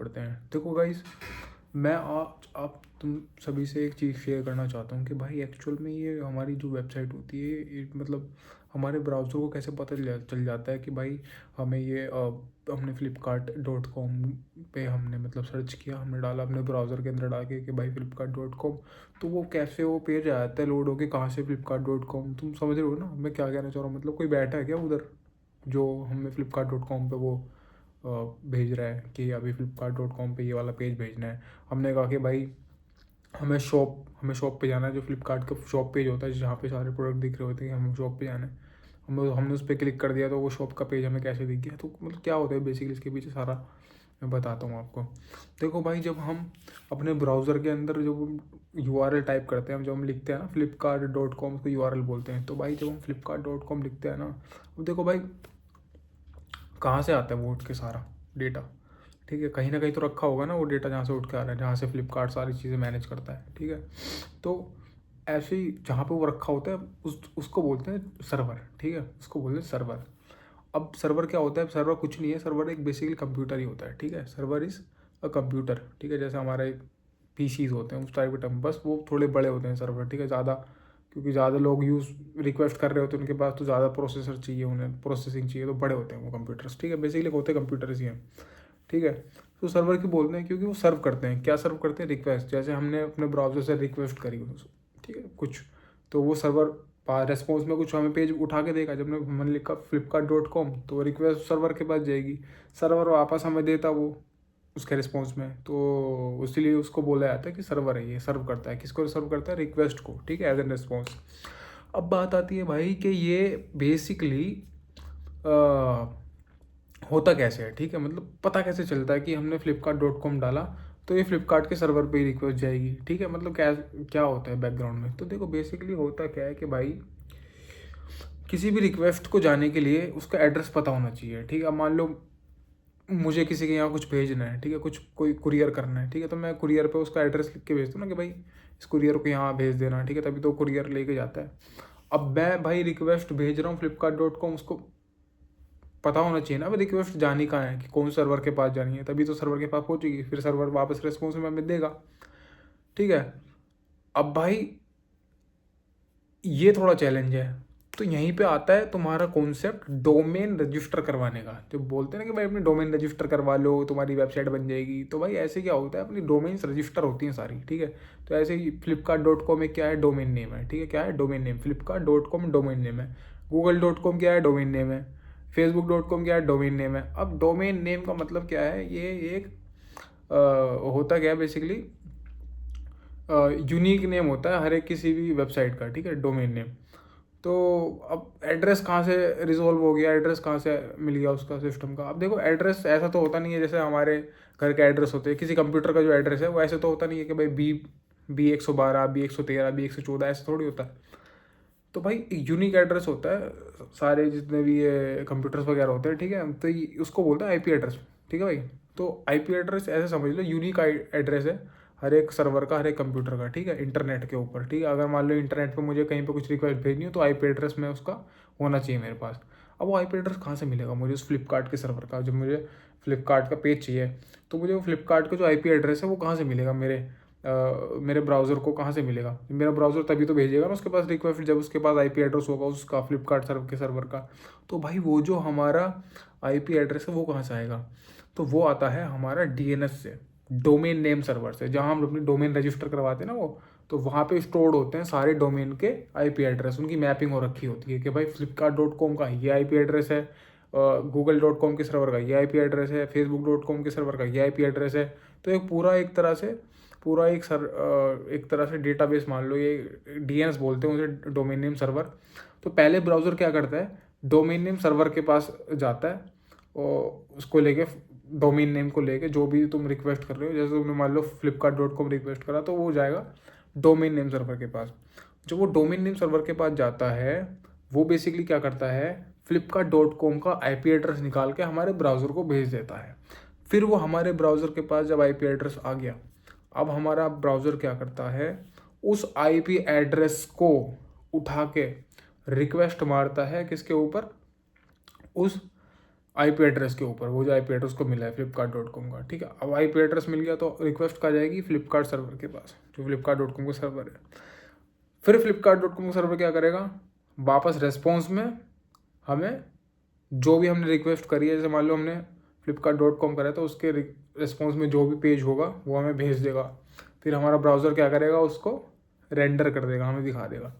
पड़ते हैं। देखो गाइस, मैं आज आप तुम सभी से एक चीज़ शेयर करना चाहता हूँ कि भाई एक्चुअल में ये हमारी जो वेबसाइट होती है ये मतलब हमारे ब्राउज़र को कैसे पता चल जाता है कि भाई हमें ये हमने flipkart.com पे हमने मतलब सर्च किया, हमने डाला अपने ब्राउज़र के अंदर डाल के कि भाई flipkart.com, तो वो कैसे वो पेज आ जाता है लोड होके कहाँ से flipkart.com। तुम समझ रहे हो ना मैं क्या कहना चाह रहा हूँ? मतलब कोई बैठा है क्या उधर जो हमें flipkart.com पे वो भेज रहा है कि अभी flipkart.com पे ये वाला पेज भेजना है। हमने कहा कि भाई हमें शॉप पे जाना है, जो फ्लिपकार्ट का शॉप पेज होता है जहाँ पे सारे प्रोडक्ट दिख रहे होते हैं, हमें शॉप पे जाना है। हमने उस पर क्लिक कर दिया तो वो शॉप का पेज हमें कैसे दिख गया? तो मतलब क्या होता है बेसिकली इसके पीछे सारा मैं बताता हूँ आपको। देखो भाई, जब हम अपने ब्राउज़र के अंदर जब URL टाइप करते हैं, जब हम लिखते हैं ना flipkart.com को URL बोलते हैं, तो भाई जब हम flipkart.com लिखते हैं ना, अब देखो भाई कहाँ से आता है वो उठ के सारा डेटा, ठीक है? कहीं ना कहीं तो रखा होगा ना वो डेटा जहाँ से उठ के आ रहा है, जहाँ से फ्लिपकार्ट सारी चीज़ें मैनेज करता है, ठीक है? तो ऐसे ही जहाँ पे वो रखा होता है उसको बोलते हैं सर्वर, ठीक है? उसको बोलते हैं सर्वर। अब सर्वर क्या होता है? सर्वर कुछ नहीं है, सर्वर एक बेसिकली कंप्यूटर ही होता है, ठीक है? सर्वर इज़ अ कंप्यूटर, ठीक है? जैसे हमारे PCs होते हैं उस टाइप के टर्म, बस वो थोड़े बड़े होते हैं सर्वर, ठीक है? ज़्यादा क्योंकि ज़्यादा लोग यूज़ रिक्वेस्ट कर रहे होते हैं उनके पास, तो ज़्यादा प्रोसेसर चाहिए, उन्हें प्रोसेसिंग चाहिए, तो बड़े होते हैं वो कंप्यूटर्स, ठीक है? बेसिकली होते कंप्यूटर्स ही हैं, ठीक है? तो सर्वर क्यों बोलते हैं? क्योंकि वो सर्व करते हैं, क्या सर्व करते हैं? रिक्वेस्ट। जैसे हमने अपने ब्राउज़र से रिक्वेस्ट करी, ठीक है, कुछ, तो वो सर्वर रेस्पॉन्स में कुछ हमें पेज उठा के देगा। जब मैंने लिखा flipkart.com तो रिक्वेस्ट सर्वर के पास जाएगी, सर्वर वापस हमें देता वो उसके रिस्पॉन्स में, तो इसीलिए उसको बोला जाता है कि सर्वर है, ये सर्व करता है। किसको सर्व करता है? रिक्वेस्ट को, ठीक है, एज एन रिस्पॉन्स। अब बात आती है भाई कि ये बेसिकली होता कैसे है, ठीक है? मतलब पता कैसे चलता है कि हमने flipkart.com डाला तो ये फ्लिपकार्ट के सर्वर पे ही रिक्वेस्ट जाएगी, ठीक है? मतलब क्या क्या होता है बैकग्राउंड में? तो देखो बेसिकली होता क्या है कि भाई किसी भी रिक्वेस्ट को जाने के लिए उसका एड्रेस पता होना चाहिए, ठीक है? अब मान लो मुझे किसी के यहाँ कुछ भेजना है, ठीक है, कुछ कोई कुरियर करना है, ठीक है, तो मैं कुरियर पे उसका एड्रेस लिख के भेजता हूँ ना कि भाई इस कुरियर को यहाँ भेज देना, ठीक है? तभी तो कुरियर लेके जाता है। अब मैं भाई रिक्वेस्ट भेज रहा हूँ flipkart.com, उसको पता होना चाहिए ना भाई रिक्वेस्ट जानी कहाँ है, कि कौन सर्वर के पास जानी है, तभी तो सर्वर के पास पहुंचेगी, फिर सर्वर वापस रिस्पॉन्स में हमें देगा, ठीक है? अब भाई ये थोड़ा चैलेंज है। तो यहीं पे आता है तुम्हारा कॉन्सेप्ट डोमेन रजिस्टर करवाने का। जो बोलते हैं ना कि भाई अपनी डोमेन रजिस्टर करवा लो, तुम्हारी वेबसाइट बन जाएगी। तो भाई ऐसे क्या होता है, अपनी डोमेन्स रजिस्टर होती हैं सारी, ठीक है? तो ऐसे ही flipkart.com में क्या है? डोमेन नेम है, ठीक है? क्या है? Domain name. flipkart.com domain name है। google.com क्या है? डोमेन नेम है। facebook.com क्या है? डोमेन नेम है। अब डोमेन नेम का मतलब क्या है? ये एक होता क्या है बेसिकली, यूनिक नेम होता है हर एक किसी भी वेबसाइट का, ठीक है? Domain name. तो अब एड्रेस कहाँ से रिजोल्व हो गया, एड्रेस कहाँ से मिल गया उसका सिस्टम का? अब देखो एड्रेस ऐसा तो होता नहीं है जैसे हमारे घर के एड्रेस होते हैं, किसी कंप्यूटर का जो एड्रेस है वो ऐसे तो होता नहीं है कि भाई B112 B113 B114 ऐसा थोड़ी होता है। तो भाई यूनिक एड्रेस होता है सारे जितने भी ये कंप्यूटर्स वगैरह होते हैं, ठीक है? तो उसको बोलते हैं IP एड्रेस, ठीक है भाई? तो IP एड्रेस ऐसे समझ लो यूनिक एड्रेस है हर एक सर्वर का, हर एक कंप्यूटर का, ठीक है? इंटरनेट के ऊपर, ठीक है? अगर मान लो इंटरनेट पे मुझे कहीं पे कुछ रिक्वेस्ट भेजनी हो तो IP एड्रेस में उसका होना चाहिए मेरे पास। अब वो IP एड्रेस कहाँ से मिलेगा मुझे? उस फ्लिपकार्ट के सर्वर का। जब मुझे फ्लिपकार्ट का पेज चाहिए तो मुझे वो फ्लिपकार्ट का जो IP एड्रेस है वो कहाँ से मिलेगा? मेरे ब्राउज़र को कहाँ से मिलेगा? मेरा ब्राउज़र तभी तो भेजेगा ना उसके पास रिक्वेस्ट, जब उसके पास IP एड्रेस होगा उसका फ्लिपकार्ट सर्वर का। तो भाई वो जो हमारा IP एड्रेस है वो कहाँ से आएगा? तो वो आता है हमारा DNS से, डोमेन नेम सर्वर से, जहाँ हम अपनी डोमेन रजिस्टर करवाते हैं ना वो। तो वहाँ पे स्टोर्ड होते हैं सारे डोमेन के IP एड्रेस, उनकी मैपिंग हो रखी होती है कि भाई flipkart.com का ये IP एड्रेस है, google.com के सर्वर का ये IP एड्रेस है, facebook.com के सर्वर का ये IP एड्रेस है। तो एक पूरा एक तरह से एक तरह से डेटाबेस मान लो, ये DNS बोलते हैं उसे, डोमेन नेम सर्वर। तो पहले ब्राउज़र क्या करता है, डोमेन नेम सर्वर के पास जाता है और उसको लेके डोमेन नेम को लेके जो भी तुम रिक्वेस्ट कर रहे हो, जैसे तुमने मान लो flipkart.com रिक्वेस्ट करा तो वो जाएगा डोमेन नेम सर्वर के पास। जब वो डोमेन नेम सर्वर के पास जाता है वो बेसिकली क्या करता है, flipkart.com का IP एड्रेस निकाल के हमारे ब्राउज़र को भेज देता है। फिर वो हमारे ब्राउज़र के पास जब IP एड्रेस आ गया, अब हमारा ब्राउज़र क्या करता है, उस IP एड्रेस को उठा के रिक्वेस्ट मारता है किसके ऊपर? उस आईपी एड्रेस के ऊपर, वो जो आईपी एड्रेस को मिला है flipkart.com का, ठीक है। अब आईपी एड्रेस मिल गया तो रिक्वेस्ट कहाँ जाएगी, फ्लिपकार्ट सर्वर के पास, जो flipkart.com का सर्वर है। फिर flipkart.com का सर्वर क्या करेगा, वापस रेस्पॉन्स में हमें जो भी हमने रिक्वेस्ट करी है, जैसे मान लो हमने flipkart.com करा तो उसके रिस्पॉन्स में जो भी पेज होगा वो हमें भेज देगा। फिर हमारा ब्राउज़र क्या करेगा, उसको रेंडर कर देगा, हमें दिखा देगा।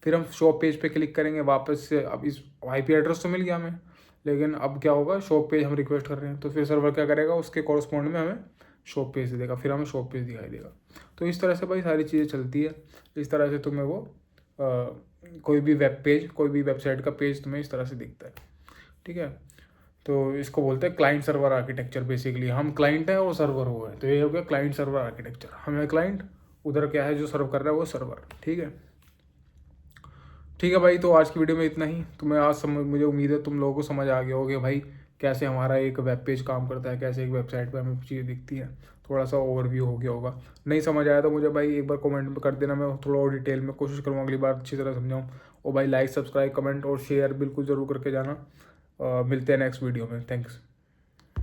फिर हम शॉप पेज पे क्लिक करेंगे वापस से। अब इस आईपी एड्रेस तो मिल गया हमें, लेकिन अब क्या होगा, शॉप पेज हम रिक्वेस्ट कर रहे हैं तो फिर सर्वर क्या करेगा, उसके कॉरस्पॉन्ड में हमें शॉप पेज दे देगा, फिर हमें शॉप पेज दिखाई देगा। तो इस तरह से भाई सारी चीज़ें चलती है। इस तरह से तुम्हें वो कोई भी वेब पेज, कोई भी वेबसाइट का पेज तुम्हें इस तरह से दिखता है, ठीक है। तो इसको बोलते हैं क्लाइंट सर्वर आर्किटेक्चर। बेसिकली हम क्लाइंट है और सर्वर वो है, तो ये हो गया क्लाइंट सर्वर आर्किटेक्चर। हमें क्लाइंट, उधर क्या है जो सर्व कर रहा है वो सर्वर, ठीक है। ठीक है भाई, तो आज की वीडियो में इतना ही। तुम्हें आज मुझे उम्मीद है तुम लोगों को समझ आ गया होगा कि भाई कैसे हमारा एक वेब पेज काम करता है, कैसे एक वेबसाइट पर हमें चीज़ें दिखती हैं। थोड़ा सा ओवरव्यू हो गया होगा। नहीं समझ आया तो मुझे भाई एक बार कमेंट में कर देना, मैं थोड़ा और डिटेल में कोशिश करूँगा अगली बार अच्छी तरह समझाऊँ। और भाई लाइक, सब्सक्राइब, कमेंट और शेयर बिल्कुल ज़रूर करके जाना। मिलते हैं नेक्स्ट वीडियो में। थैंक्स।